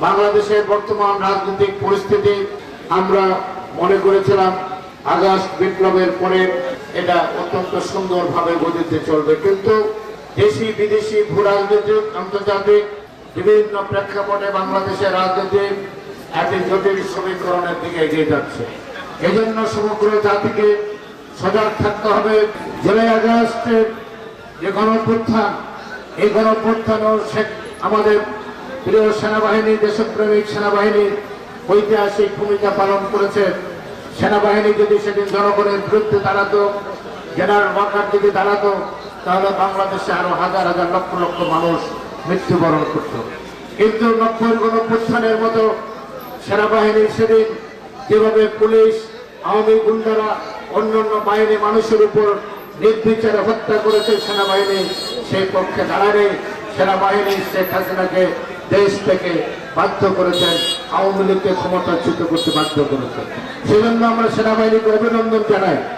বাংলাদেশের বর্তমান রাজনৈতিক পরিস্থিতি আমরা মনে করেছিলাম আগস্ট বিপ্লবের পরে এটা অত্যন্ত সুন্দরভাবে গতিতে চলবে, কিন্তু দেশি বিদেশি ভূ রাজনৈতিক আন্তর্জাতিক বিভিন্ন প্রেক্ষাপটে বাংলাদেশের রাজনীতি একটি জটিল সমীকরণের দিকে এগিয়ে যাচ্ছে। এজন্য সমগ্র জাতিকে সজাগ থাকতে হবে। জুলাই আগস্টের যে গণঅভ্যুত্থান, এই গণঅভ্যুত্থানও আমাদের প্রিয় সেনাবাহিনী, দেশপ্রেমিক সেনাবাহিনীর ঐতিহাসিক ভূমিকা পালন করেছে। সেনাবাহিনী যদি সেদিন জনগণের বিরুদ্ধে দাঁড়াতো, জেনারেল ওয়াকার যদি দাঁড়াতো, তাহলে বাংলাদেশে আরো হাজার হাজার লক্ষ লক্ষ মানুষ মৃত্যুবরণ করত। কিন্তু 90-এর গণঅভ্যুত্থানের মতো সেনাবাহিনী সেদিন যেভাবে পুলিশ, আওয়ামী গুন্ডারা, অন্যান্য বাহিনী মানুষের উপর নির্বিচারে হত্যা করেছে, সেনাবাহিনী সেই পক্ষে দাঁড়ানে সেনাবাহিনী শেখ হাসিনাকে দেশ থেকে বাধ্য করেছেন, আওয়ামী লীগকে ক্ষমতাচ্যুত করতে বাধ্য করেছেন। সেজন্য আমরা সেনাবাহিনীকে অভিনন্দন জানাই।